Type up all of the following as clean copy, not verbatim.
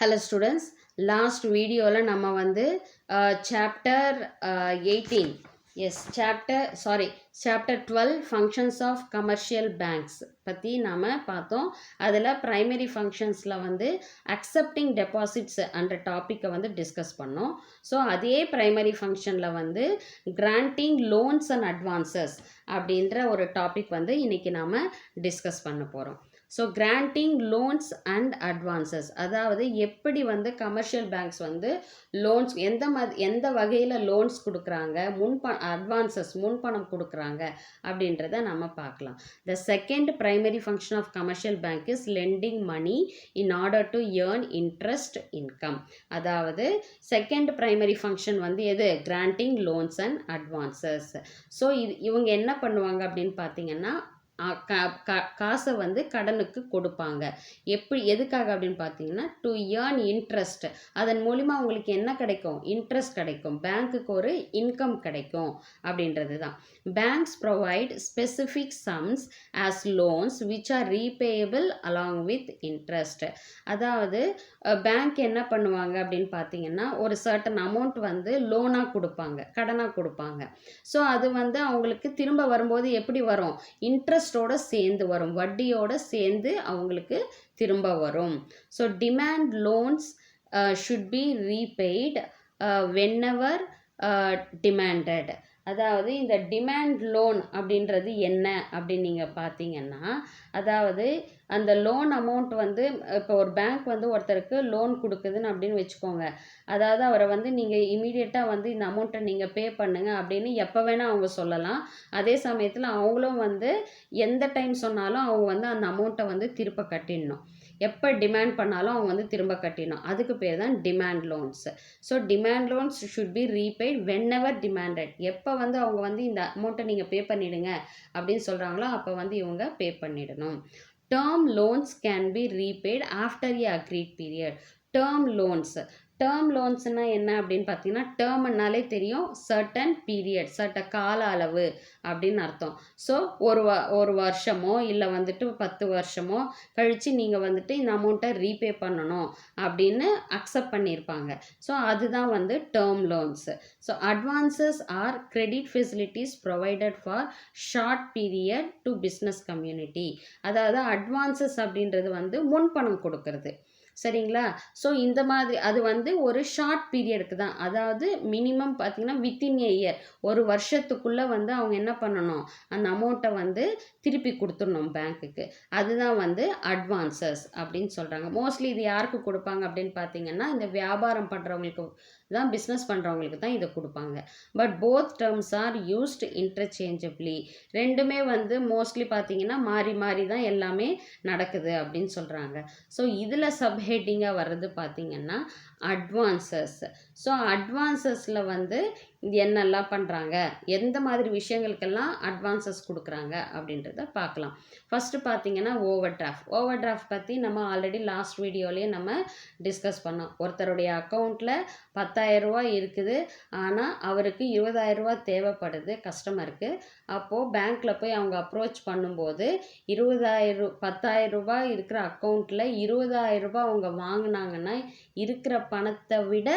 Hello students, last video la nama vandu chapter 18 chapter 12 functions of commercial banks பத்தி நாம பார்த்தோம். அதில் primary functionsல வந்து accepting deposits என்ற டாப்பிக்கை வந்து டிஸ்கஸ் பண்ணோம். ஸோ அதே primary functionல வந்து granting loans and advances அப்படின்ற ஒரு டாபிக் வந்து இன்னைக்கு நாம டிஸ்கஸ் பண்ண போகிறோம். So granting loans and advances, அதாவது எப்படி வந்து கமர்ஷியல் பேங்க்ஸ் வந்து லோன்ஸ் எந்த வகையில் லோன்ஸ் கொடுக்குறாங்க, அட்வான்சஸ் முன்பணம் கொடுக்குறாங்க அப்படின்றத நம்ம பார்க்கலாம். The second primary function of commercial bank is lending money in order to earn interest income. அதாவது செகண்ட் பிரைமரி ஃபங்க்ஷன் வந்து எது? Granting loans and advances. So இவங்க என்ன பண்ணுவாங்க அப்படின்னு பார்த்தீங்கன்னா, காசை வந்து கடனுக்கு கொடுப்பாங்க. எதுக்காக அப்படின்னு பார்த்தீங்கன்னா, டு ஏர்ன் இன்ட்ரெஸ்ட். அதன் மூலிமா உங்களுக்கு என்ன கிடைக்கும்? இன்ட்ரெஸ்ட் கிடைக்கும், பேங்க்குக்கு ஒரு இன்கம் கிடைக்கும் அப்படின்றது தான். Banks provide specific sums as loans which are repayable along with interest. அதாவது பேங்க் என்ன பண்ணுவாங்க அப்படின்னு பார்த்தீங்கன்னா, ஒரு சர்டன் அமௌண்ட் வந்து லோனாக கொடுப்பாங்க, கடனாக கொடுப்பாங்க. ஸோ அது வந்து அவங்களுக்கு திரும்ப வரும்போது எப்படி வரும்? இன்ட்ரெஸ்டோட சேர்ந்து வரும், வட்டியோட சேர்ந்து அவங்களுக்கு திரும்ப வரும். So demand loans should be repaid whenever demanded. அதாவது இந்த டிமாண்ட் லோன் அப்படின்றது என்ன அப்படின்னு நீங்கள் பார்த்தீங்கன்னா, அதாவது அந்த லோன் அமௌண்ட் வந்து இப்போ ஒரு பேங்க் வந்து ஒருத்தருக்கு லோன் கொடுக்குதுன்னு அப்படின்னு வச்சுக்கோங்க. அதாவது அவரை வந்து நீங்கள் இமீடியட்டாக வந்து இந்த அமௌண்ட்டை நீங்கள் பே பண்ணுங்க அப்படின்னு எப்போ வேணால் அவங்க சொல்லலாம். அதே சமயத்தில் அவங்களும் வந்து எந்த டைம் சொன்னாலும் அவங்க வந்து அந்த அமௌண்ட்டை வந்து திருப்ப கட்டிடணும். எப்போ டிமாண்ட் பண்ணாலும் அவங்க வந்து திரும்ப கட்டிடணும். அதுக்கு பேர் தான் demand loans. So demand loans should be repaid whenever demanded. எப்போ வந்து அவங்க வந்து இந்த அமௌண்ட்டை நீங்கள் பே பண்ணிவிடுங்க அப்படின்னு சொல்கிறாங்களோ அப்போ வந்து இவங்க பே பண்ணிடணும். Term loans can be repaid after a agreed period. Term லோன்ஸ்னால் என்ன அப்படின்னு பார்த்தீங்கன்னா, டேர்ம்னாலே தெரியும், சர்டன் பீரியட், கால அளவு அப்படின்னு அர்த்தம். ஸோ ஒரு வருஷமோ இல்லை வந்துட்டு 10 வருஷமோ கழித்து நீங்கள் வந்துட்டு இந்த அமௌண்ட்டை ரீபே பண்ணணும் அப்படின்னு அக்செப்ட் பண்ணியிருப்பாங்க. ஸோ அதுதான் வந்து term loans. So advances or credit facilities provided for short period to business community. அதாவது அட்வான்சஸ் அப்படின்றது வந்து முன்பணம் கொடுக்கறது, சரிங்களா? ஸோ இந்த மாதிரி அது வந்து ஒரு ஷார்ட் பீரியடுக்கு தான். அதாவது மினிமம் பார்த்தீங்கன்னா வித்தின் ஏ இயர், ஒரு வருஷத்துக்குள்ளே வந்து அவங்க என்ன பண்ணணும், அந்த அமௌண்ட்டை வந்து திருப்பி கொடுத்துடணும் பேங்க்குக்கு. அதுதான் வந்து அட்வான்சஸ் அப்படின்னு சொல்கிறாங்க. மோஸ்ட்லி இது யாருக்கு கொடுப்பாங்க அப்படின்னு பார்த்தீங்கன்னா, இந்த வியாபாரம் பண்ணுறவங்களுக்கு தான், பிஸ்னஸ் பண்ணுறவங்களுக்கு தான் இதை கொடுப்பாங்க. But both terms are used interchangeably. ரெண்டுமே வந்து மோஸ்ட்லி பார்த்தீங்கன்னா மாறி மாறி தான் எல்லாமே நடக்குது அப்படின்னு சொல்கிறாங்க. ஸோ இதில் சப்ஹெட்டிங்காக வர்றது பார்த்தீங்கன்னா அட்வான்சஸ். ஸோ அட்வான்சஸில் வந்து என்னெல்லாம் பண்ணுறாங்க, எந்த மாதிரி விஷயங்களுக்கெல்லாம் அட்வான்சஸ் கொடுக்குறாங்க அப்படின்றத பார்க்கலாம். ஃபஸ்ட்டு பார்த்தீங்கன்னா ஓவர் டிராஃப்ட் பற்றி நம்ம ஆல்ரெடி லாஸ்ட் வீடியோலேயே நம்ம டிஸ்கஸ் பண்ணோம். ஒருத்தருடைய அக்கௌண்ட்டில் 10,000 ரூபா இருக்குது, ஆனால் அவருக்கு 20,000 ரூபா தேவைப்படுது கஸ்டமருக்கு. அப்போது பேங்க்கில் போய் அவங்க அப்ரோச் பண்ணும்போது 10,000 ரூபா இருக்கிற அக்கௌண்ட்டில் 20,000 ரூபா அவங்க வாங்கினாங்கன்னா இருக்கிற பணத்தை விட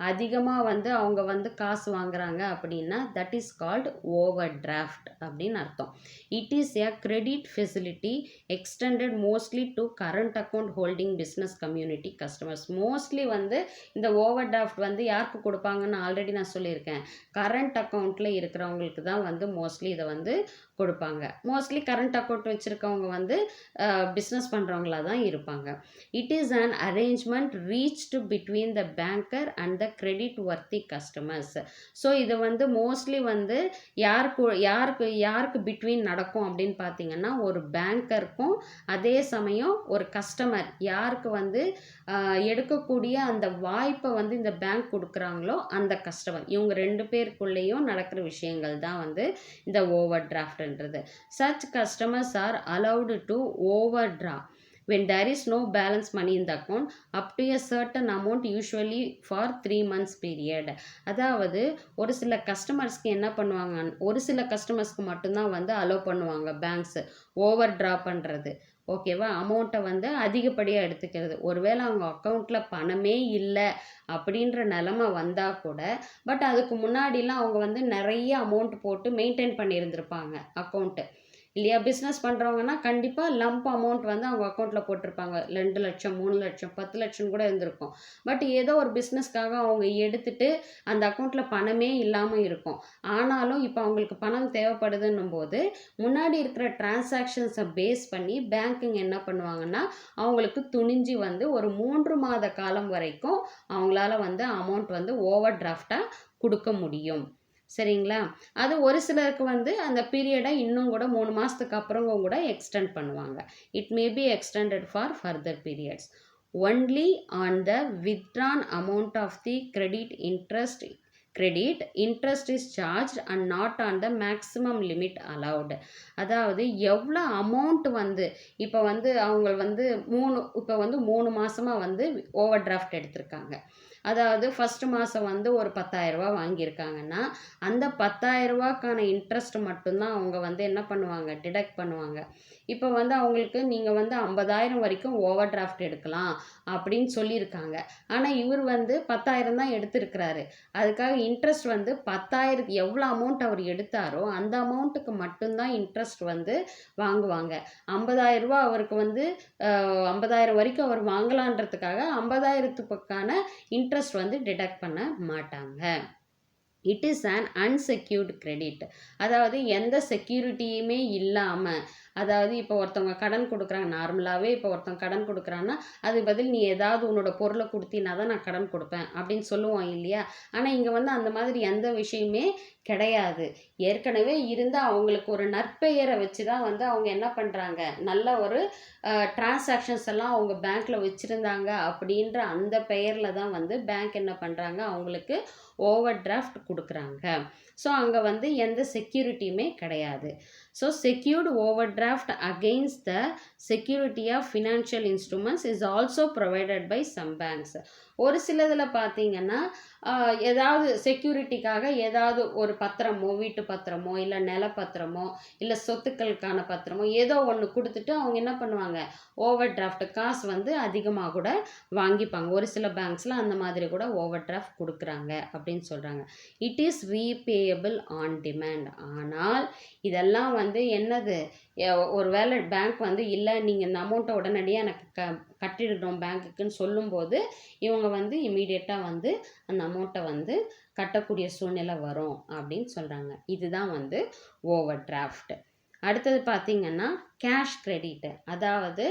அதிகமாக வந்து அவங்க வந்து காசு வாங்குறாங்க அப்படின்னா that is called over draft அப்படின்னு அர்த்தம். It is a credit facility extended mostly to current account holding business community customers. Mostly வந்து இந்த ஓவர் டிராஃப்ட் வந்து யாருக்கு கொடுப்பாங்கன்னு ஆல்ரெடி நான் சொல்லியிருக்கேன். கரண்ட் அக்கௌண்ட்டில் இருக்கிறவங்களுக்கு தான் வந்து மோஸ்ட்லி இதை வந்து கொடுப்பாங்க. மோஸ்ட்லி கரண்ட் அக்கௌண்ட் வச்சுருக்கவங்க வந்து பிஸ்னஸ் பண்ணுறவங்களாக தான் இருப்பாங்க. It is an arrangement reached between the banker and the credit வர்த்தி customers. So இது வந்து மோஸ்ட்லி வந்து யாருக்கு பிட்வீன் நடக்கும் அப்படின்னு பார்த்தீங்கன்னா, ஒரு பேங்கருக்கும் அதே சமயம் ஒரு கஸ்டமர் யாருக்கு வந்து எடுக்கக்கூடிய அந்த வாய்ப்பை வந்து இந்த பேங்க் கொடுக்குறாங்களோ அந்த கஸ்டமர், இவங்க 2 பேருக்குள்ளேயும் நடக்கிற விஷயங்கள் தான் வந்து இந்த ஓவர் டிராஃப்ட்ன்றது. Such customers are allowed to overdraw when there is no balance money in the account up to a certain amount, usually for 3 months period. அதாவது ஒரு சில கஸ்டமர்ஸ்க்கு என்ன பண்ணுவாங்க, ஒரு சில கஸ்டமர்ஸ்க்கு மட்டும்தான் வந்து அலோவ் பண்ணுவாங்க பேங்க்ஸ் ஓவர் ட்ரா பண்ணுறது. ஓகேவா? அமௌண்ட்டை வந்து அதிகப்படியாக எடுத்துக்கிறது. ஒருவேளை அவங்க அக்கௌண்ட்டில் பணமே இல்லை அப்படின்ற நிலமை வந்தால் கூட, பட் அதுக்கு முன்னாடிலாம் அவங்க வந்து நிறைய அமௌண்ட் போட்டு மெயின்டைன் பண்ணியிருந்திருப்பாங்க அக்கௌண்ட்டு. இல்லையா? பிஸ்னஸ் பண்ணுறவங்கன்னா கண்டிப்பாக லம்ப் அமௌண்ட் வந்து அவங்க அக்கௌண்ட்டில் போட்டிருப்பாங்க. 2 லட்சம் 3 லட்சம் 10 லட்சம் கூட இருந்திருக்கும். பட் ஏதோ ஒரு பிஸ்னஸ்க்காக அவங்க எடுத்துட்டு அந்த அக்கௌண்ட்டில் பணமே இல்லாமல் இருக்கும். ஆனாலும் இப்போ அவங்களுக்கு பணம் தேவைப்படுதுன்னும் போது முன்னாடி இருக்கிற டிரான்சாக்ஷன்ஸை பேஸ் பண்ணி பேங்க்குங்க என்ன பண்ணுவாங்கன்னா அவங்களுக்கு துணிஞ்சு வந்து ஒரு 3 மாத காலம் வரைக்கும் அவங்களால வந்து அமௌண்ட் வந்து ஓவர் டிராஃப்டாக கொடுக்க முடியும். சரிங்களா? அது ஒரு சிலருக்கு வந்து அந்த பீரியடை இன்னும் கூட 3 மாதத்துக்கு அப்புறம் கூட எக்ஸ்டெண்ட் பண்ணுவாங்க. It may be extended for further periods. Only on the withdrawn amount of the credit interest is charge and not on the maximum limit allowed. அதாவது எவ்வளோ அமௌண்ட் வந்து இப்போ வந்து அவங்க வந்து இப்போ வந்து 3 மாதமாக வந்து ஓவர் டிராஃப்ட் எடுத்திருக்காங்க. அதாவது ஃபஸ்ட்டு மாதம் வந்து ஒரு 10,000 ரூபா வாங்கியிருக்காங்கன்னா அந்த 10,000 ரூபாக்கான இன்ட்ரெஸ்ட் மட்டும்தான் அவங்க வந்து என்ன பண்ணுவாங்க, டிடக்ட் பண்ணுவாங்க. இப்போ வந்து அவங்களுக்கு நீங்கள் வந்து 50,000 வரைக்கும் ஓவர் டிராஃப்ட் எடுக்கலாம் அப்படின்னு சொல்லியிருக்காங்க. ஆனால் இவர் வந்து 10,000 தான் எடுத்திருக்கிறாரு. அதுக்காக இன்ட்ரெஸ்ட் வந்து 10,000 எவ்வளோ அமௌண்ட் அவர் எடுத்தாரோ அந்த அமௌண்ட்டுக்கு மட்டும்தான் இன்ட்ரெஸ்ட் வந்து வாங்குவாங்க. 50,000 ரூபா அவருக்கு வந்து 50,000 வரைக்கும் அவர் வாங்கலான்றதுக்காக 50,000த்துக்கான இன்ட்ரெஸ்ட் வந்து டிடக்ட் பண்ண மாட்டாங்க. It is an unsecured credit. அதாவது எந்த செக்யூரிட்டியுமே இல்லாமல், அதாவது இப்போ ஒருத்தவங்க கடன் கொடுக்குறாங்க, நார்மலாகவே இப்போ ஒருத்தவங்க கடன் கொடுக்குறான்னா அதுக்கு பதில் நீ ஏதாவது உன்னோட பொருளை கொடுத்தினா தான் நான் கடன் கொடுப்பேன் அப்படின்னு சொல்லுவோம் இல்லையா? ஆனால் இங்கே வந்து அந்த மாதிரி எந்த விஷயமே கிடையாது. ஏற்கனவே இருந்த அவங்களுக்கு ஒரு நற்பெயரை வச்சு தான் வந்து அவங்க என்ன பண்ணுறாங்க, நல்ல ஒரு டிரான்சாக்ஷன்ஸ் எல்லாம் அவங்க பேங்க்கில் வச்சுருந்தாங்க அப்படின்ற அந்த பெயரில் தான் வந்து பேங்க் என்ன பண்ணுறாங்க, அவங்களுக்கு ஓவர் டிராஃப்ட் கொடுக்குறாங்க. ஸோ அங்கே வந்து எந்த செக்யூரிட்டியுமே கிடையாது. So secured overdraft against the security of financial instruments is also provided by some banks. ஒரு சிலதில் பார்த்தீங்கன்னா ஏதாவது செக்யூரிட்டிக்காக ஏதாவது ஒரு பத்திரமோ, வீட்டு பத்திரமோ, இல்லை நிலப்பத்திரமோ, இல்லை சொத்துக்களுக்கான பத்திரமோ ஏதோ ஒன்று கொடுத்துட்டு அவங்க என்ன பண்ணுவாங்க, ஓவர் டிராஃப்ட் காசு வந்து அதிகமாக கூட வாங்கிப்பாங்க. ஒரு சில பேங்க்ஸில் அந்த மாதிரி கூட ஓவர் டிராஃப்ட் கொடுக்குறாங்க அப்படின்னு சொல்கிறாங்க. It is repayable on demand. ஆனால் இதெல்லாம் வந்து என்னது, ஒரு வேளை பேங்க் வந்து இல்லை நீங்கள் இந்த அமௌண்ட்டை உடனடியாக எனக்கு கட்டிடணும் பேங்க்குன்னு சொல்லும்போது இவங்க வந்து இமீடியட்டாக வந்து அந்த அமௌண்ட்டை வந்து கட்டக்கூடிய சூழ்நிலை வரும் அப்படின்னு சொல்கிறாங்க. இதுதான் வந்து ஓவர் டிராஃப்ட். அடுத்தது பார்த்திங்கன்னா கேஷ் கிரெடிட், அதாவது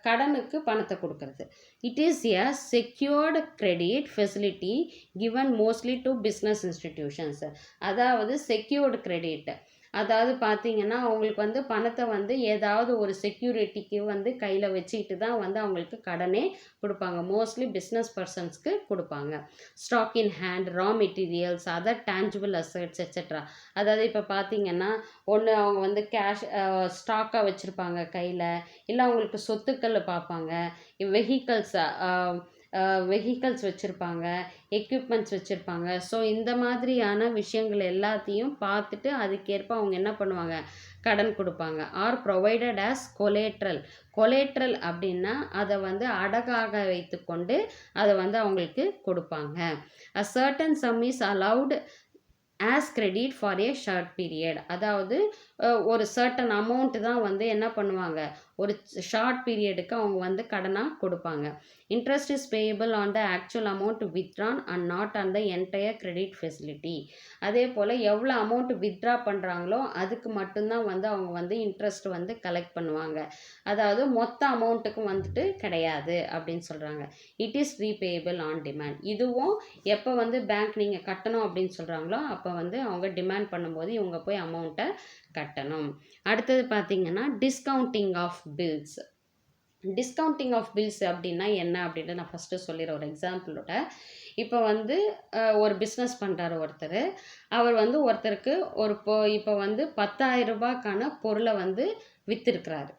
கடனுக்கு பணத்தை கொடுக்கறது. It is a secured credit facility given mostly to business institutions. அதாவது செக்யூர்டு கிரெடிட், அதாவது பார்த்திங்கன்னா அவங்களுக்கு வந்து பணத்தை வந்து ஏதாவது ஒரு செக்யூரிட்டிக்கு வந்து கையில் வச்சுக்கிட்டு தான் வந்து அவங்களுக்கு கடனே கொடுப்பாங்க. மோஸ்ட்லி பிஸ்னஸ் பர்சன்ஸ்க்கு கொடுப்பாங்க. Stock in hand, raw materials, other tangible assets et cetera. அதாவது இப்போ பார்த்திங்கன்னா ஒன்று அவங்க வந்து கேஷ் ஸ்டாக்காக வச்சுருப்பாங்க கையில், இல்லை அவங்களுக்கு சொத்துக்கள் பார்ப்பாங்க, வெஹிக்கல்ஸ் வச்சுருப்பாங்க, எக்யூப்மெண்ட்ஸ் வச்சுருப்பாங்க. ஸோ இந்த மாதிரியான விஷயங்கள் எல்லாத்தையும் பார்த்துட்டு அதுக்கேற்ப அவங்க என்ன பண்ணுவாங்க, கடன் கொடுப்பாங்க. ஆர் ப்ரொவைடட் ஆஸ் கொலேட்ரல் அப்படின்னா அதை வந்து அடகாக வைத்துக்கொண்டு அதை வந்து அவங்களுக்கு கொடுப்பாங்க. A certain some is allowed as credit for a short period. அதாவது ஒரு சர்டன் அமௌண்ட்டு தான் வந்து என்ன பண்ணுவாங்க, ஒரு ஷார்ட் பீரியடுக்கு அவங்க வந்து கடனாக கொடுப்பாங்க. Interest is payable on the actual amount withdrawn and not on the entire credit facility. அதே போல் எவ்வளோ அமௌண்ட் வித்ட்ரா பண்ணுறாங்களோ அதுக்கு மட்டும்தான் வந்து அவங்க வந்து இன்ட்ரெஸ்ட் வந்து கலெக்ட் பண்ணுவாங்க. அதாவது மொத்த அமௌண்ட்டுக்கும் வந்துட்டு கிடையாது அப்படின்னு சொல்கிறாங்க. It is repayable on demand. இதுவும் எப்போ வந்து பேங்க் நீங்கள் கட்டணும் அப்படின்னு சொல்கிறாங்களோ அப்போ வந்து அவங்க டிமாண்ட் பண்ணும்போது இவங்க போய் அமௌண்ட்டை கட்டணும். அடுத்தது பார்த்திங்கன்னா discounting of bills. Discounting of bills அப்படின்னா என்ன அப்படின்னு நான் ஃபஸ்ட்டு சொல்லிடுறேன் ஒரு எக்ஸாம்பிளோட. இப்போ வந்து ஒரு பிஸ்னஸ் பண்ணுறாரு ஒருத்தர். அவர் வந்து ஒருத்தருக்கு இப்போ வந்து 10,000 ரூபாய்க்கான பொருளை வந்து விற்றுருக்கிறாரு.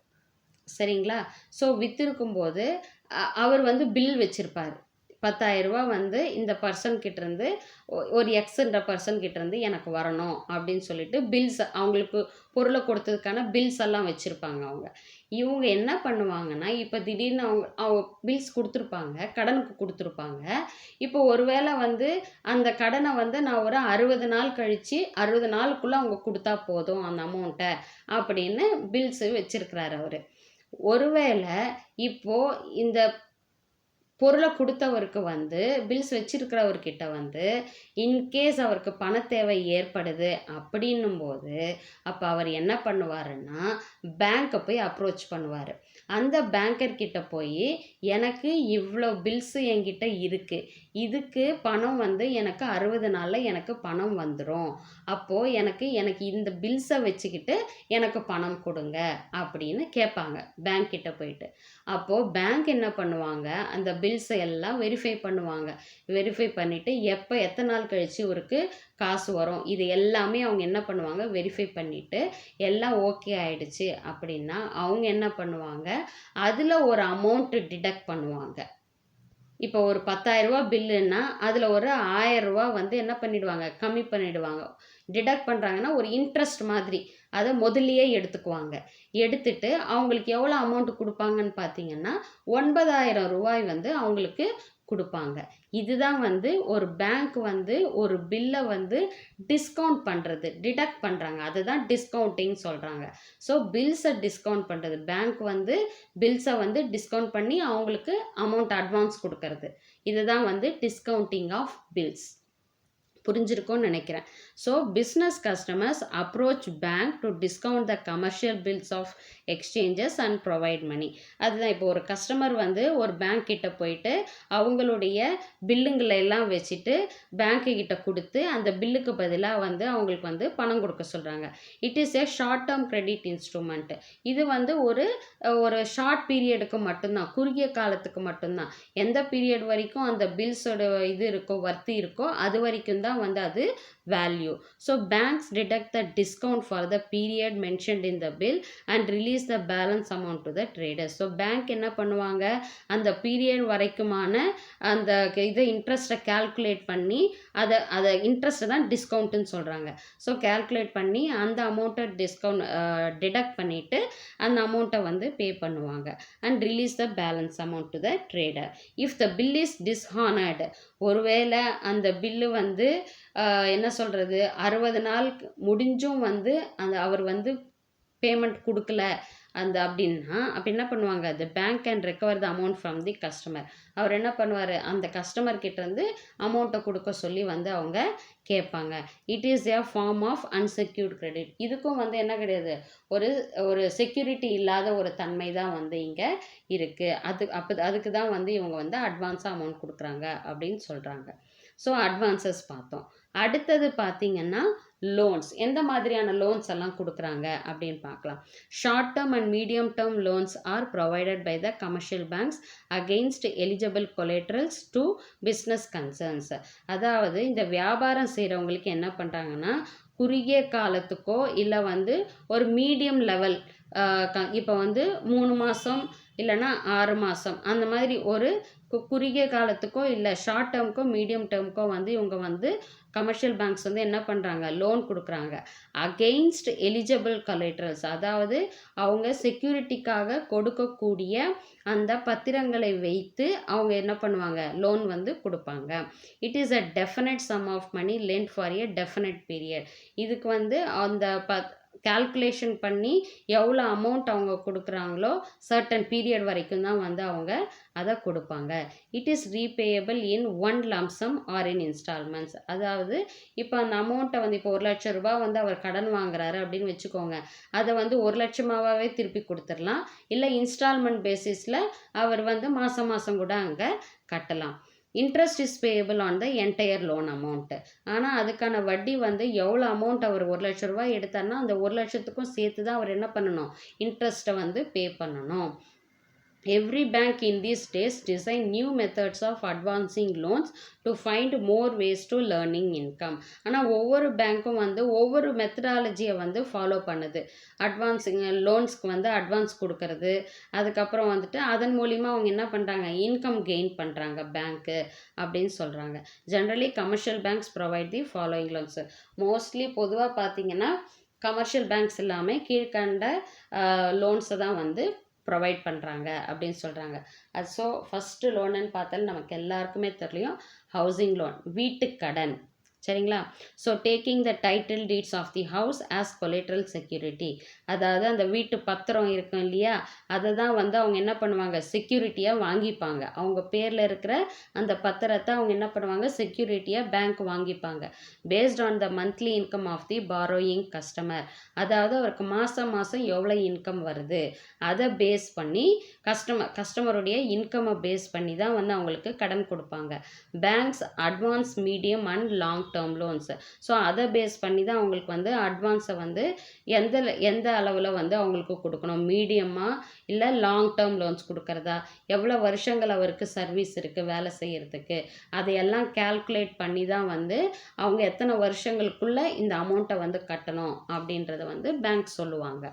சரிங்களா? ஸோ விற்றுருக்கும்போது அவர் வந்து பில் வச்சுருப்பார். 10,000 வந்து இந்த பர்சன் கிட்டேருந்து ஒரு எக்ஸ்ன்ற பர்சன் கிட்டேருந்து எனக்கு வரணும் அப்படின்னு சொல்லிட்டு பில்ஸ் அவங்களுக்கு பொருளை கொடுத்ததுக்கான பில்ஸ் எல்லாம் வச்சுருப்பாங்க அவங்க. இவங்க என்ன பண்ணுவாங்கன்னா, இப்போ திடீர்னு அவங்க பில்ஸ் கொடுத்துருப்பாங்க, கடனுக்கு கொடுத்துருப்பாங்க. இப்போ ஒருவேளை வந்து அந்த கடனை வந்து நான் ஒரு 60 நாள் கழித்து 60 நாளுக்குள்ளே அவங்க கொடுத்தா போதும் அந்த அமௌண்ட்டை அப்படின்னு பில்ஸு வச்சுருக்கிறாரு அவர். ஒருவேளை இப்போது இந்த பொருளை கொடுத்தவருக்கு வந்து பில்ஸ் வச்சிருக்கிறவர்கிட்ட வந்து இன்கேஸ் அவருக்கு பண தேவை ஏற்படுது அப்படின்னும்போது அப்போ அவர் என்ன பண்ணுவாருன்னா பேங்க்கை போய் அப்ரோச் பண்ணுவார். அந்த பேங்கர்கிட்ட போய் எனக்கு இவ்வளோ பில்ஸு என்கிட்ட இருக்குது, இதுக்கு பணம் வந்து எனக்கு 60 நாளில் எனக்கு பணம் வந்துடும், அப்போது எனக்கு இந்த பில்ஸை வச்சுக்கிட்டு எனக்கு பணம் கொடுங்க அப்படின்னு கேட்பாங்க பேங்க் கிட்ட போயிட்டு. அப்போது பேங்க் என்ன பண்ணுவாங்க, அந்த பில்ஸை எல்லாம் வெரிஃபை பண்ணுவாங்க. வெரிஃபை பண்ணிவிட்டு எத்தனை நாள் கழித்து இவருக்கு காசு வரும் இது எல்லாமே அவங்க என்ன பண்ணுவாங்க, வெரிஃபை பண்ணிவிட்டு எல்லாம் ஓகே ஆயிடுச்சு அப்படின்னா அவங்க என்ன பண்ணுவாங்க, அதில் ஒரு அமௌண்ட்டு டிடக்ட் பண்ணுவாங்க. இப்போ ஒரு 10,000 பில்லுன்னா அதில் ஒரு 1,000 வந்து என்ன பண்ணிடுவாங்க, கம்மி பண்ணிடுவாங்க. டிடக்ட் பண்ணுறாங்கன்னா ஒரு இன்ட்ரெஸ்ட் மாதிரி அதை முதல்லையே எடுத்துக்குவாங்க. எடுத்துட்டு அவங்களுக்கு எவ்வளோ அமௌண்ட் கொடுப்பாங்கன்னு பார்த்தீங்கன்னா 9,000 ரூபாய் வந்து அவங்களுக்கு கொடுப்பாங்க. இதுதான் வந்து ஒரு பேங்க் வந்து ஒரு பில்லை வந்து டிஸ்கவுண்ட் பண்ணுறது, டிடக்ட் பண்ணுறாங்க, அதுதான் டிஸ்கவுண்டிங் சொல்கிறாங்க. ஸோ பில்ஸை டிஸ்கவுண்ட் பண்ணுறது, பேங்க் வந்து பில்ஸை வந்து டிஸ்கவுண்ட் பண்ணி அவங்களுக்கு அமௌண்ட் அட்வான்ஸ் கொடுக்கறது, இதுதான் வந்து டிஸ்கவுண்டிங் ஆஃப் பில்ஸ். புரிஞ்சிருக்கும்னு நினைக்கிறேன். So business customers approach bank to discount the commercial bills of exchanges and provide money. அதுதான் இப்போ ஒரு கஸ்டமர் வந்து ஒரு பேங்க் கிட்ட போயிட்டு அவங்களுடைய பில்லுங்களை எல்லாம் வச்சுட்டு பேங்க்கு கிட்ட கொடுத்து அந்த பில்லுக்கு பதிலாக வந்து அவங்களுக்கு வந்து பணம் கொடுக்க சொல்கிறாங்க. It is a short term credit instrument. இது வந்து ஒரு ஷார்ட் பீரியடுக்கு மட்டும்தான், குறுகிய காலத்துக்கு மட்டும்தான். எந்த பீரியட் வரைக்கும் அந்த பில்ஸோட இது இருக்கோ, வர்த்தி இருக்கோ, அது வரைக்கும் தான் வந்து அது value. So banks detect the discount for the period mentioned in the bill and release the balance amount to the traders. So bank என்ன பண்ணுவாங்க, அந்த பீரியட் வரைக்குமான அந்த இதை இன்ட்ரெஸ்ட்டை கால்குலேட் பண்ணி அதை இன்ட்ரெஸ்ட்டை தான் டிஸ்கவுண்ட்டுன்னு சொல்கிறாங்க. ஸோ கால்குலேட் பண்ணி அந்த அமௌண்ட்டை டிஸ்கவுண்ட் டிடக்ட் பண்ணிவிட்டு அந்த அமௌண்ட்டை வந்து பே பண்ணுவாங்க and release the balance amount to the trader. If the bill is dishonoured, ஒருவேளை அந்த பில்லு வந்து என்ன சொல்கிறது 60 நாள் முடிஞ்சும் வந்து அவர் வந்து பேமெண்ட் கொடுக்கல அப்படின்னா அப்போ என்ன பண்ணுவாங்க, the bank can recover the amount from the customer. அவர் என்ன பண்ணுவார், அந்த கஸ்டமர் கிட்டேருந்து அமௌண்ட்டை கொடுக்க சொல்லி வந்து அவங்க கேட்பாங்க. It is a form of unsecured credit. இதுக்கும் வந்து என்ன கிடையாது, ஒரு செக்யூரிட்டி இல்லாத ஒரு தன்மை தான் வந்து இங்கே இருக்குது. அதுக்கு தான் வந்து இவங்க வந்து அட்வான்ஸாக அமௌண்ட் கொடுக்குறாங்க அப்படின்னு சொல்கிறாங்க. ஸோ அட்வான்சஸ் பார்த்தோம். அடுத்தது பார்த்தீங்கன்னா லோன்ஸ், எந்த மாதிரியான லோன்ஸ் எல்லாம் கொடுக்குறாங்க அப்படின்னு பார்க்கலாம். Short term and medium term loans are provided by the commercial banks against eligible collaterals to business concerns. அதாவது இந்த வியாபாரம் செய்கிறவங்களுக்கு என்ன பண்ணுறாங்கன்னா, குறுகிய காலத்துக்கோ இல்லை வந்து ஒரு மீடியம் லெவல், இப்போ வந்து 3 மாதம் இல்லைன்னா 6 மாதம் அந்த மாதிரி ஒரு குறுகிய காலத்துக்கோ இல்லை ஷார்ட் டேர்முக்கோ மீடியம் டேர்முக்கோ வந்து இவங்க வந்து கமர்ஷியல் பேங்க்ஸ் வந்து என்ன பண்ணுறாங்க, லோன் கொடுக்குறாங்க அகெயின்ஸ்ட் எலிஜிபிள் கொலேட்ரல்ஸ். அதாவது அவங்க செக்யூரிட்டிக்காக கொடுக்கக்கூடிய அந்த பத்திரங்களை வைத்து அவங்க என்ன பண்ணுவாங்க, லோன் வந்து கொடுப்பாங்க. It is a definite sum of money lent for a definite period. இதுக்கு வந்து அந்த கால்குலேஷன் பண்ணி எவ்வளோ அமௌண்ட் அவங்க கொடுக்குறாங்களோ சர்டன் பீரியட் வரைக்கும் தான் வந்து அவங்க அதை கொடுப்பாங்க. It is repayable in one lump sum or in instalments. அதாவது இப்போ அந்த அமௌண்ட்டை வந்து இப்போ 1,00,000 ரூபாய் வந்து அவர் கடன் வாங்குறாரு அப்படின்னு வச்சுக்கோங்க, அதை வந்து 1,00,000 திருப்பி கொடுத்துடலாம். இல்லை இன்ஸ்டால்மெண்ட் பேசிஸில் அவர் வந்து மாதம் மாதம் கூட அங்கே கட்டலாம். Interest is payable on the entire loan amount. ஆனால் அதுக்கான வட்டி வந்து எவ்வளோ அமௌண்ட் அவர் 1,00,000 ரூபாய் எடுத்தார்னா அந்த 1,00,000த்துக்கும் சேர்த்து தான் அவர் என்ன பண்ணணும், இன்ட்ரெஸ்ட்டை வந்து பே பண்ணணும். Every bank in these days design new methods of advancing loans to find more ways to learning income. ஆனால் ஒவ்வொரு பேங்க்கும் வந்து ஒவ்வொரு மெத்தடாலஜியை வந்து ஃபாலோ பண்ணுது. அட்வான்ஸிங் லோன்ஸ்க்கு வந்து அட்வான்ஸ் கொடுக்கறது, அதுக்கப்புறம் வந்துட்டு அதன் மூலிமா அவங்க என்ன பண்ணுறாங்க, இன்கம் கெயின் பண்ணுறாங்க பேங்க்கு அப்படின்னு சொல்கிறாங்க. Generally commercial banks provide the following loans. Mostly பொதுவாக பார்த்தீங்கன்னா கமர்ஷியல் பேங்க்ஸ் எல்லாமே கீழ்கண்ட லோன்ஸை தான் வந்து ப்ரொவைட் பண்ணுறாங்க அப்படின்னு சொல்கிறாங்க. ஸோ ஃபஸ்ட்டு லோனுன்னு பார்த்தாலும் நமக்கு எல்லாருக்குமே தெரியும், ஹவுசிங் லோன், வீட்டுக்கடன். சரிங்களா? So taking the title deeds of the house as collateral security. அதாவது அந்த வீட்டு பத்திரம் இருக்கும் இல்லையா, அதை தான் வந்து அவங்க என்ன பண்ணுவாங்க, செக்யூரிட்டியாக வாங்கிப்பாங்க. அவங்க பேரில் இருக்கிற அந்த பத்திரத்தை அவங்க என்ன பண்ணுவாங்க, செக்யூரிட்டியாக பேங்க் வாங்கிப்பாங்க. Based on the monthly income of the borrowing customer. அதாவது அவருக்கு மாதம் மாதம் எவ்வளோ இன்கம் வருது அதை பேஸ் பண்ணி கஸ்டமருடைய இன்கம்மை பேஸ் பண்ணி தான் வந்து அவங்களுக்கு கடன் கொடுப்பாங்க. Banks advance, medium and long term loans. So அதை பேஸ் பண்ணி தான் அவங்களுக்கு வந்து அட்வான்ஸை வந்து எந்த அளவில் வந்து அவங்களுக்கு கொடுக்கணும், மீடியமாக இல்லை லாங் டேர்ம் லோன்ஸ் கொடுக்குறதா, எவ்வளோ வருஷங்கள் அவருக்கு சர்வீஸ் இருக்குது வேலை செய்கிறதுக்கு, அதையெல்லாம் கால்குலேட் பண்ணி தான் வந்து அவங்க எத்தனை வருஷங்களுக்குள்ளே இந்த அமௌண்ட்டை வந்து கட்டணும் அப்படின்றத வந்து பேங்க் சொல்லுவாங்க.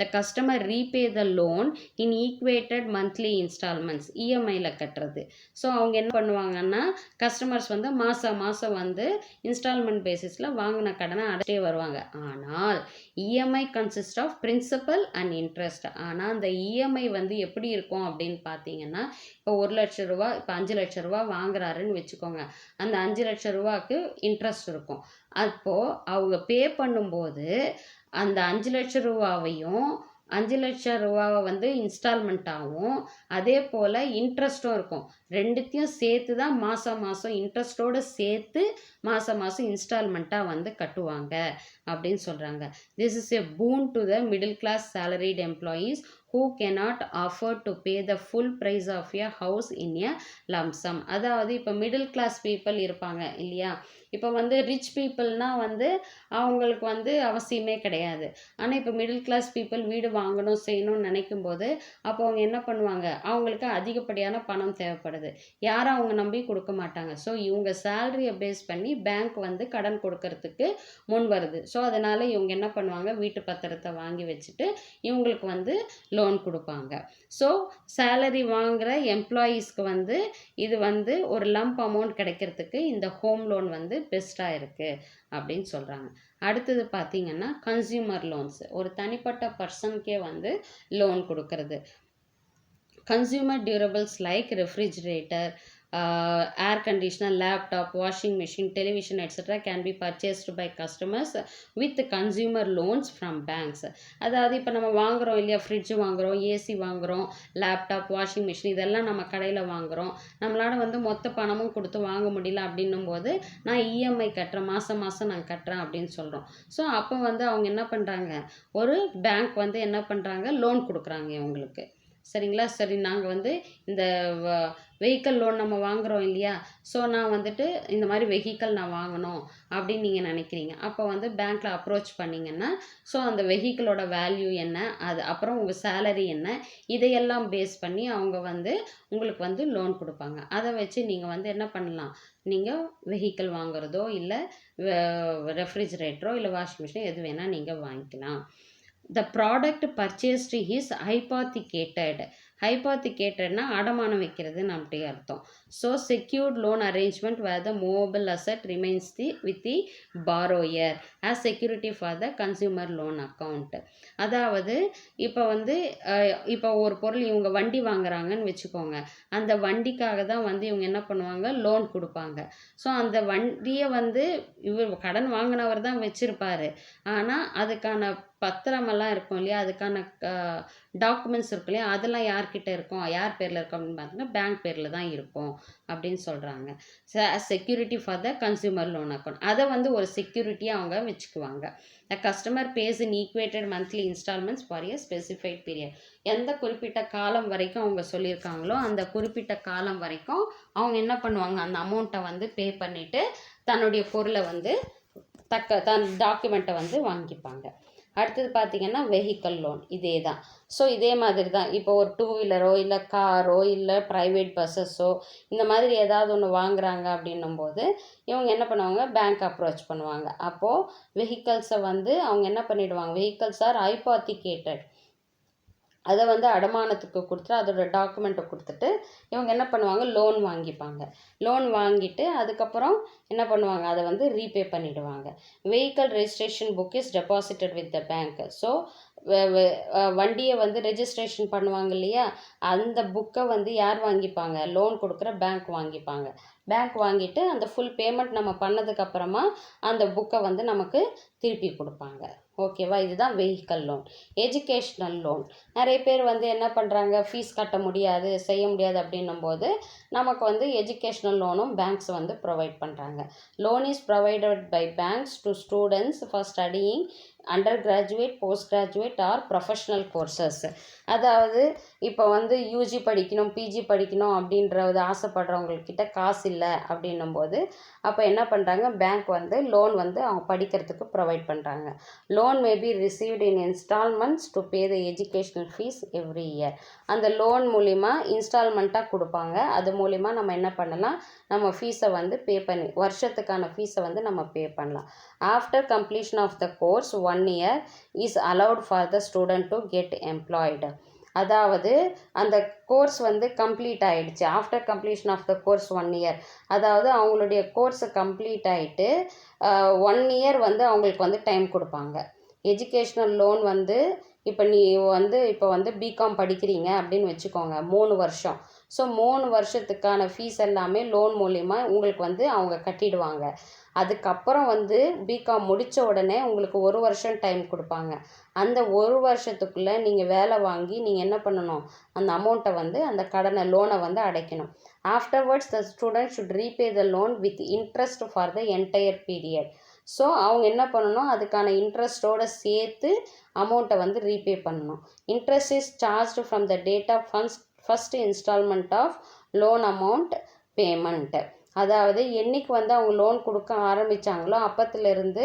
The customer repay the loan in equated monthly instalments, இஎம்ஐயில் கட்டுறது. ஸோ அவங்க என்ன பண்ணுவாங்கன்னா கஸ்டமர்ஸ் வந்து மாதம் மாதம் வந்து இன்ஸ்டால்மெண்ட் பேசிஸில் வாங்கின கடனை அடைச்சிட்டே வருவாங்க. ஆனால் EMI consist of principal and interest. ஆனால் அந்த இஎம்ஐ வந்து எப்படி இருக்கும் அப்படின்னு பார்த்தீங்கன்னா, இப்போ 1 லட்ச ரூபா, இப்போ 5 லட்ச ரூபா வாங்குறாருன்னு வச்சுக்கோங்க, அந்த 5 லட்ச ரூபாய்க்கு இன்ட்ரெஸ்ட் இருக்கும். அப்போது அவங்க பே பண்ணும்போது அந்த 5 லட்ச ரூபாவையும் 5 லட்ச ரூபாவை வந்து இன்ஸ்டால்மெண்ட்டாகவும் அதே போல் இன்ட்ரெஸ்ட்டும் இருக்கும். ரெண்டுத்தையும் சேர்த்து தான் மாதம் மாதம் இன்ட்ரெஸ்ட்டோடு சேர்த்து மாதம் மாதம் இன்ஸ்டால்மெண்ட்டாக வந்து கட்டுவாங்க அப்படின்னு சொல்கிறாங்க. This is a boon to the middle class salaried employees who cannot afford to pay the full price of a house in a lump sum. அதாவது இப்போ மிடில் கிளாஸ் பீப்புள் இருப்பாங்க இல்லையா, இப்போ வந்து ரிச் பீப்புள்னால் வந்து அவங்களுக்கு வந்து அவசியமே கிடையாது. ஆனால் இப்போ மிடில் கிளாஸ் பீப்புள் வீடு வாங்கணும் செய்யணும்னு நினைக்கும் போது அப்போ அவங்க என்ன பண்ணுவாங்க, அவங்களுக்கு அதிகப்படியான பணம் தேவைப்படுது, யாரும் அவங்க நம்பி கொடுக்க மாட்டாங்க. ஸோ இவங்க சேலரியை பேஸ் பண்ணி பேங்க் வந்து கடன் கொடுக்கறதுக்கு முன் வருது. ஸோ அதனால் இவங்க என்ன பண்ணுவாங்க, வீட்டு பத்திரத்தை வாங்கி வச்சுட்டு இவங்களுக்கு வந்து லோன் கொடுப்பாங்க. ஸோ சேலரி வாங்குகிற எம்ப்ளாயீஸ்க்கு வந்து இது வந்து ஒரு லம்ப் அமௌண்ட் கிடைக்கிறதுக்கு இந்த ஹோம் லோன் வந்து பெஸ்ட்டாக இருக்குது அப்படின்னு சொல்கிறாங்க. அடுத்தது பார்த்திங்கன்னா கன்சியூமர் லோன்ஸ், ஒரு தனிப்பட்ட பர்சனுக்கே வந்து லோன் கொடுக்கறது. Consumer durables like refrigerator, air conditioner, laptop, washing machine, television, etc. can be purchased by customers with consumer loans from banks. அதாவது இப்போ நம்ம வாங்குகிறோம் இல்லையா, ஃப்ரிட்ஜ் வாங்குகிறோம், ஏசி வாங்குகிறோம், லேப்டாப், வாஷிங் மிஷின், இதெல்லாம் நம்ம கடையில் வாங்குகிறோம். நம்மளால் வந்து மொத்த பணமும் கொடுத்து வாங்க முடியல அப்படின்னும் போது நான் இஎம்ஐ கட்டுறேன், மாதம் மாதம் நான் கட்டுறேன் அப்படின்னு சொல்கிறோம். ஸோ அப்போ வந்து அவங்க என்ன பண்ணுறாங்க, ஒரு பேங்க் வந்து என்ன பண்ணுறாங்க, லோன் கொடுக்குறாங்க இவங்களுக்கு. சரிங்களா? சரி, நாங்கள் வந்து இந்த வெஹிக்கல் லோன் நம்ம வாங்குகிறோம் இல்லையா, ஸோ நான் வந்துட்டு இந்த மாதிரி வெஹிக்கல் நான் வாங்கணும் அப்படின்னு நீங்கள் நினைக்கிறீங்க. அப்போ வந்து பேங்க்கில் அப்ரோச் பண்ணிங்கன்னா ஸோ அந்த வெஹிக்கிளோட வேல்யூ என்ன, அது அப்புறம் உங்கள் சேலரி என்ன, இதையெல்லாம் பேஸ் பண்ணி அவங்க வந்து உங்களுக்கு வந்து லோன் கொடுப்பாங்க. அதை வச்சு நீங்கள் வந்து என்ன பண்ணலாம், நீங்கள் வெஹிக்கிள் வாங்குறதோ இல்லை ரெஃப்ரிஜிரேட்டரோ இல்லை வாஷிங் மிஷினோ எது வேணால் நீங்கள் வாங்கிக்கலாம். The product purchased is hypothecated. ஹைபாத்திகேட்டட்னா அடமானம் வைக்கிறதுன்னு அப்படி அர்த்தம். So secured loan arrangement where the movable asset remains with the borrower as security for the consumer loan account. அதாவது இப்போ வந்து இப்போ ஒரு பொருள் இவங்க வண்டி வாங்குறாங்கன்னு வச்சுக்கோங்க, அந்த வண்டிக்காக தான் வந்து இவங்க என்ன பண்ணுவாங்க, லோன் கொடுப்பாங்க. ஸோ அந்த வண்டியை வந்து இவர் கடன் வாங்கினவர் தான் வச்சுருப்பார், ஆனால் அதுக்கான பத்திரமெல்லாம் இருக்கும் இல்லையா, அதுக்கான டாக்குமெண்ட்ஸ் இருக்கும் இல்லையா, அதெல்லாம் யார்கிட்ட இருக்கும், யார் பேரில் இருக்கும் அப்படின்னு பார்த்தீங்கன்னா பேங்க் பேரில் தான் இருக்கும் அப்படின்னு சொல்கிறாங்க. Security for the consumer loan account, அதை வந்து ஒரு செக்யூரிட்டியாக அவங்க வச்சுக்குவாங்க. The customer pays in equated monthly instalments for a specified period. எந்த குறிப்பிட்ட காலம் வரைக்கும் அவங்க சொல்லியிருக்காங்களோ அந்த குறிப்பிட்ட காலம் வரைக்கும் அவங்க என்ன பண்ணுவாங்க, அந்த அமௌண்ட்டை வந்து பே பண்ணிவிட்டு தன்னுடைய பொருளை வந்து தன் டாக்குமெண்ட்டை வந்து வாங்கிப்பாங்க. அடுத்தது பார்த்திங்கன்னா வெஹிக்கல் லோன் இதே தான். ஸோ இதே மாதிரி தான். இப்போ ஒரு 2 வீலரோ இல்லை காரோ இல்லை ப்ரைவேட் பஸ்ஸஸோ இந்த மாதிரி ஏதாவது ஒன்று வாங்குறாங்க அப்படின்னும்போது இவங்க என்ன பண்ணுவாங்க, பேங்க் அப்ரோச் பண்ணுவாங்க. அப்போது வெஹிக்கல்ஸை வந்து அவங்க என்ன பண்ணிவிடுவாங்க, வெஹிக்கல்ஸ் ஆர் ஹைபாத்திகேட்டட், அதை வந்து அடமானத்துக்கு கொடுத்துட்டு அதோட டாக்குமெண்ட்டை கொடுத்துட்டு இவங்க என்ன பண்ணுவாங்க, லோன் வாங்கிப்பாங்க. லோன் வாங்கிட்டு அதுக்கப்புறம் என்ன பண்ணுவாங்க, அதை வந்து ரீபே பண்ணிவிடுவாங்க. Vehicle registration book is deposited with the bank. So வண்டியை வந்து ரெஜிஸ்ட்ரேஷன் பண்ணுவாங்க இல்லையா, அந்த புக்கை வந்து யார் வாங்கிப்பாங்க, லோன் கொடுக்குற பேங்க் வாங்கிப்பாங்க. பேங்க் வாங்கிட்டு அந்த ஃபுல் பேமெண்ட் நம்ம பண்ணதுக்கப்புறமா அந்த புக்கை வந்து நமக்கு திருப்பி கொடுப்பாங்க. ஓகேவா, இதுதான் வெஹிக்கல் லோன். எஜுகேஷ்னல் லோன், நிறைய பேர் வந்து என்ன பண்ணுறாங்க, ஃபீஸ் கட்ட முடியாது செய்ய முடியாது அப்படின்னும்போது நமக்கு வந்து எஜுகேஷ்னல் லோனும் பேங்க்ஸ் வந்து ப்ரொவைட் பண்ணுறாங்க. Loan is provided by banks to students for studying undergraduate, postgraduate or professional courses. அதாவது இப்போ வந்து யூஜி படிக்கணும், பிஜி படிக்கணும் அப்படின்றது ஆசைப்படுறவங்கக்கிட்ட காசு இல்லை அப்படின்னும்போது அப்போ என்ன பண்ணுறாங்க, பேங்க் வந்து லோன் வந்து அவங்க படிக்கிறதுக்கு ப்ரொவைட் பண்ணுறாங்க. Loan may be received in instalments to pay the educational fees every year. அந்த லோன் மூலிமா இன்ஸ்டால்மெண்ட்டாக கொடுப்பாங்க. அது மூலிமா நம்ம என்ன பண்ணலாம், நம்ம ஃபீஸை வந்து பே பண்ணி வருஷத்துக்கான ஃபீஸை வந்து நம்ம பே பண்ணலாம். After completion of the course 1 year is allowed for the student to get employed. அதாவது அந்த கோர்ஸ் வந்து கம்ப்ளீட் ஆகிடுச்சு. After completion of the course 1 year, அதாவது அவங்களுடைய கோர்ஸை கம்ப்ளீட் ஆகிட்டு 1 year வந்து அவங்களுக்கு வந்து டைம் கொடுப்பாங்க. எஜுகேஷ்னல் லோன் வந்து இப்போ வந்து பிகாம் படிக்கிறீங்க அப்படின்னு வச்சுக்கோங்க, 3 வருஷம். ஸோ 3 வருஷத்துக்கான ஃபீஸ் எல்லாமே லோன் மூலிமா உங்களுக்கு வந்து அவங்க கட்டிடுவாங்க. அதுக்கப்புறம் வந்து பிகாம் முடித்த உடனே உங்களுக்கு 1 வருஷம் டைம் கொடுப்பாங்க. அந்த 1 வருஷத்துக்குள்ளே நீங்கள் வேலை வாங்கி நீங்கள் என்ன பண்ணணும், அந்த அமௌண்ட்டை வந்து அந்த லோனை வந்து அடைக்கணும். Afterwards the student should repay the loan with interest for the entire period. So அவங்க என்ன பண்ணணும், அதுக்கான இன்ட்ரெஸ்ட்டோடு சேர்த்து அமௌண்ட்டை வந்து ரீபே பண்ணணும். Interest is charged from the date of first instalment of loan amount payment. அதாவது என்றைக்கு வந்து அவங்க லோன் கொடுக்க ஆரம்பித்தாங்களோ அப்பத்துலேருந்து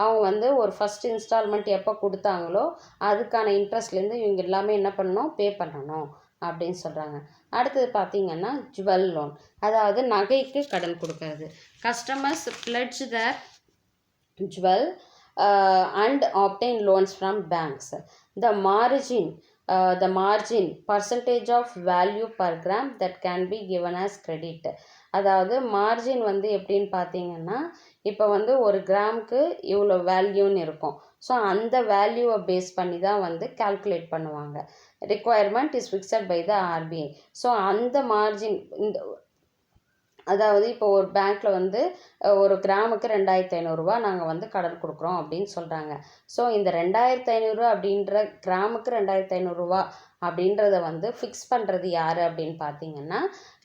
அவங்க வந்து ஒரு ஃபஸ்ட் இன்ஸ்டால்மெண்ட் எப்போ கொடுத்தாங்களோ அதுக்கான இன்ட்ரெஸ்ட்லேருந்து இவங்க எல்லாமே என்ன பண்ணணும், பே பண்ணணும் அப்படின்னு சொல்கிறாங்க. அடுத்தது பார்த்திங்கன்னா ஜுவல் லோன், அதாவது நகைக்கு கடன் கொடுக்கறது. Customers pledge their jewel and obtain loans from banks. The margin percentage of value per gram that can be given as credit. அதாவது மார்ஜின் வந்து எப்படின்னு பார்த்தீங்கன்னா, இப்போ வந்து ஒரு கிராமுக்கு இவ்வளோ வேல்யூன்னு இருக்கும். ஸோ அந்த வேல்யூவை பேஸ் பண்ணி தான் வந்து கால்குலேட் பண்ணுவாங்க. Requirement is fixed by the RBI. So அந்த மார்ஜின் அதாவது இப்போ ஒரு பேங்க்கில் வந்து ஒரு கிராமுக்கு 2500 நாங்கள் வந்து கடன் கொடுக்குறோம் அப்படின்னு சொல்கிறாங்க. ஸோ இந்த 2500 அப்படின்ற கிராமுக்கு 2500 அப்படின்றத வந்து ஃபிக்ஸ் பண்ணுறது யார் அப்படின்னு பார்த்தீங்கன்னா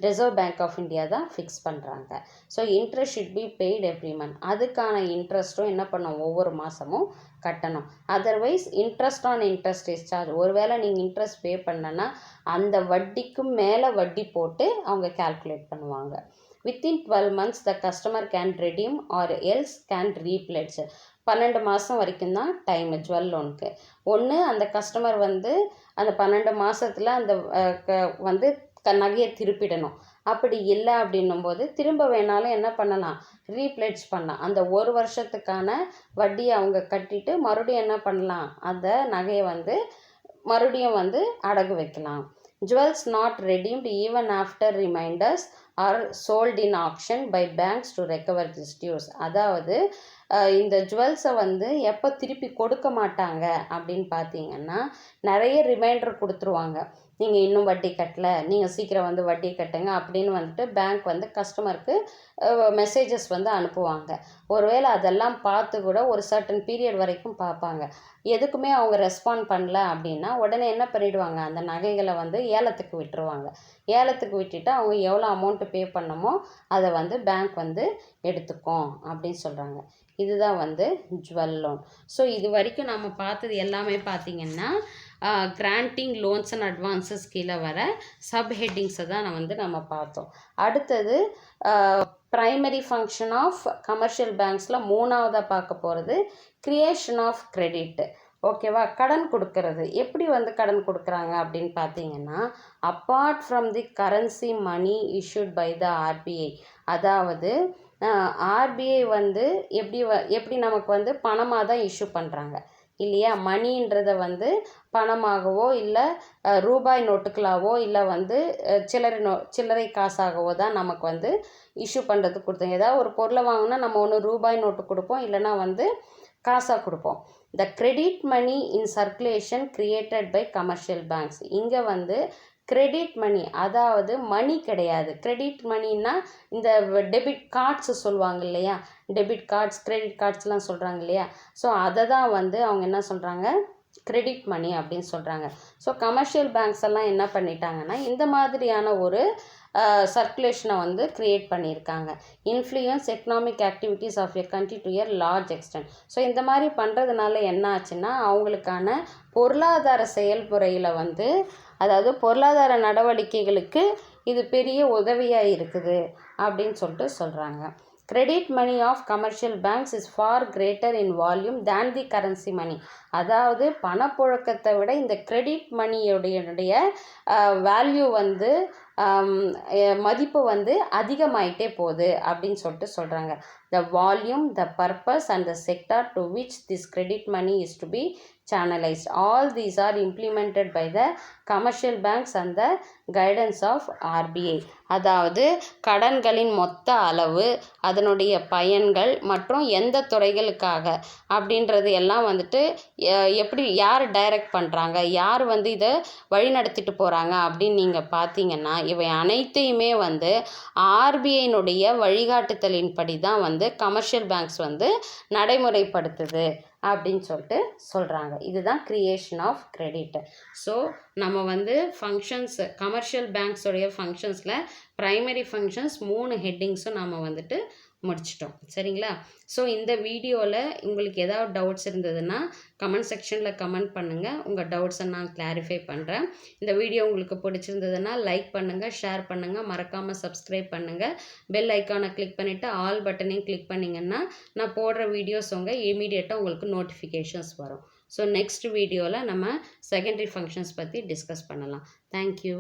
ரிசர்வ் பேங்க் ஆஃப் இந்தியா தான் ஃபிக்ஸ் பண்ணுறாங்க. So interest should be paid every month. அதுக்கான இன்ட்ரெஸ்ட்டும் என்ன பண்ணணும், ஒவ்வொரு மாதமும் கட்டணும். Otherwise interest on interest is charge. ஒருவேளை நீங்கள் இன்ட்ரெஸ்ட் பே பண்ணனா அந்த வட்டிக்கும் மேலே வட்டி போட்டு அவங்க கால்குலேட் பண்ணுவாங்க. Within 12 months the customer can redeem or else can repledge. 12 மாதம் வரைக்கும் தான் டைம் ஜுவல் லோனுக்கு. ஒன்று அந்த கஸ்டமர் வந்து அந்த 12 மாதத்தில் அந்த வந்து நகையை திருப்பிடணும். அப்படி இல்லை அப்படின்னும்போது திரும்ப வேணாலும் என்ன பண்ணலாம், ரீப்ளேஸ் பண்ணலாம். அந்த 1 வருஷத்துக்கான வட்டியை அவங்க கட்டிட்டு மறுபடியும் என்ன பண்ணலாம், அந்த நகையை வந்து மறுபடியும் வந்து அடகு வைக்கலாம். Jewels not redeemed even after reminders are sold in auction by banks to recover these dues. அதாவது இந்த ஜுவல்ஸை வந்து எப்போ திருப்பி கொடுக்க மாட்டாங்க அப்படின்னு பார்த்தீங்கன்னா, நிறைய ரிமைண்டர் கொடுத்துருவாங்க. நீங்கள் இன்னும் வட்டி கட்டலை, நீங்கள் சீக்கிரம் வந்து வட்டி கட்டுங்க அப்படின்னு வந்துட்டு பேங்க் வந்து கஸ்டமருக்கு மெசேஜஸ் வந்து அனுப்புவாங்க. ஒருவேளை அதெல்லாம் பார்த்து கூட ஒரு சர்டன் பீரியட் வரைக்கும் பார்ப்பாங்க. எதுக்குமே அவங்க ரெஸ்பாண்ட் பண்ணல அப்படின்னா உடனே என்ன பண்ணிவிடுவாங்க, அந்த நகைகளை வந்து ஏலத்துக்கு விட்டுருவாங்க. ஏலத்துக்கு விட்டுட்டு அவங்க எவ்வளோ அமௌண்ட்டு பே பண்ணமோ அதை வந்து பேங்க் வந்து எடுத்துக்கும் அப்படின்னு சொல்கிறாங்க. இதுதான் வந்து ஜுவல் லோன். ஸோ இது வரைக்கும் நம்ம பார்த்தது எல்லாமே பார்த்திங்கன்னா கிராண்டிங் லோன்ஸ் அண்ட் அட்வான்ஸஸ் கீழே வர சப் ஹெட்டிங்ஸை தான் நம்ம பார்த்தோம். அடுத்தது ப்ரைமரி ஃபங்க்ஷன் ஆஃப் கமர்ஷியல் பேங்க்ஸில் 3ஆவதாக பார்க்க போகிறது கிரியேஷன் ஆஃப் கிரெடிட். ஓகேவா? கடன் கொடுக்கறது. எப்படி வந்து கடன் கொடுக்குறாங்க அப்படின்னு பார்த்தீங்கன்னா, apart from the currency money issued by the RBI. அதாவது ஆர்பிஐ வந்து எப்படி நமக்கு வந்து பணமாக தான் இஷ்யூ பண்ணுறாங்க இல்லையா? மணின்றத வந்து பணமாகவோ இல்லை ரூபாய் நோட்டுகளாவோ இல்லை வந்து சில்லறை காசாகவோ தான் நமக்கு வந்து இஷ்யூ பண்ணுறதுக்கு கொடுத்தாங்க. ஏதாவது ஒரு பொருளை வாங்கினா நம்ம ஒன்று ரூபாய் நோட்டு கொடுப்போம், இல்லைனா வந்து காசாக கொடுப்போம். The credit money in circulation created by commercial banks. இங்கே வந்து கிரெடிட் மணி, அதாவது மணி கிடையாது. கிரெடிட் மணின்னா இந்த டெபிட் கார்ட்ஸு சொல்லுவாங்க இல்லையா? டெபிட் கார்ட்ஸ், கிரெடிட் கார்ட்ஸ்லாம் சொல்கிறாங்க இல்லையா? ஸோ அதை தான் வந்து அவங்க என்ன சொல்கிறாங்க, கிரெடிட் மணி அப்படின்னு சொல்கிறாங்க. ஸோ கமர்ஷியல் பேங்க்ஸ் எல்லாம் என்ன பண்ணிட்டாங்கன்னா இந்த மாதிரியான ஒரு சர்க்குலேஷனை வந்து க்ரியேட் பண்ணியிருக்காங்க. Influence economic activities of a country to a large extent. So இந்த மாதிரி பண்ணுறதுனால என்ன ஆச்சுன்னா அவங்களுக்கான பொருளாதார செயல்முறையில் வந்து, அதாவது பொருளாதார நடவடிக்கைகளுக்கு இது பெரிய உதவியாக இருக்குது அப்படின்னு சொல்லிட்டு சொல்கிறாங்க. Credit money of commercial banks is far greater in volume than the currency money. அதாவது பணப்புழக்கத்தை விட இந்த கிரெடிட் மணியுடைய வேல்யூ வந்து மதிப்பு வந்து அதிகமாயிட்டே போகுது அப்படின்னு சொல்லிட்டு சொல்கிறாங்க. The volume, the purpose and the sector to which this credit money is to be channelized. All these are implemented by the commercial banks and the guidance of RBI. அதாவது கடன்களின் மொத்த அளவு, அதனுடைய பயன்கள் மற்றும் எந்த துறைகளுக்காக அப்படின்றது எல்லாம் வந்துட்டு எப்படி யார் டைரக்ட் பண்ணுறாங்க, யார் வந்து இதை வழிநடத்திட்டு போகிறாங்க அப்படின்னு நீங்கள் பார்த்தீங்கன்னா இவை அனைத்தையுமே வந்து ஆர்பிஐனுடைய வழிகாட்டுதலின்படி தான் வந்து கமர்ஷியல் பேங்க்ஸ் வந்து நடைமுறைப்படுத்துது அப்படின்னு சொல்லிட்டு சொல்கிறாங்க. இதுதான் கிரியேஷன் ஆஃப் கிரெடிட். ஸோ நம்ம வந்து ஃபங்க்ஷன்ஸ், கமர்ஷியல் பேங்க்ஸோடைய ஃபங்க்ஷன்ஸில் ப்ரைமரி ஃபங்க்ஷன்ஸ் 3 ஹெட்டிங்ஸும் நாம் வந்துட்டு முடிச்சிட்டோம். சரிங்களா? ஸோ இந்த வீடியோவில் உங்களுக்கு ஏதாவது டவுட்ஸ் இருந்ததுன்னா கமெண்ட் செக்ஷனில் கமெண்ட் பண்ணுங்கள். உங்கள் டவுட்ஸை நான் கிளாரிஃபை பண்ணுறேன். இந்த வீடியோ உங்களுக்கு பிடிச்சிருந்ததுன்னா லைக் பண்ணுங்கள், ஷேர் பண்ணுங்கள், மறக்காமல் சப்ஸ்கிரைப் பண்ணுங்கள். பெல் ஐக்கானை கிளிக் பண்ணிவிட்டு ஆல் பட்டனையும் கிளிக் பண்ணிங்கன்னா நான் போடுற வீடியோஸ் இமீடியட்டாக உங்களுக்கு நோட்டிஃபிகேஷன்ஸ் வரும். ஸோ நெக்ஸ்ட் வீடியோவில் நம்ம செகண்டரி ஃபங்க்ஷன்ஸ் பற்றி டிஸ்கஸ் பண்ணலாம். தேங்க்யூ.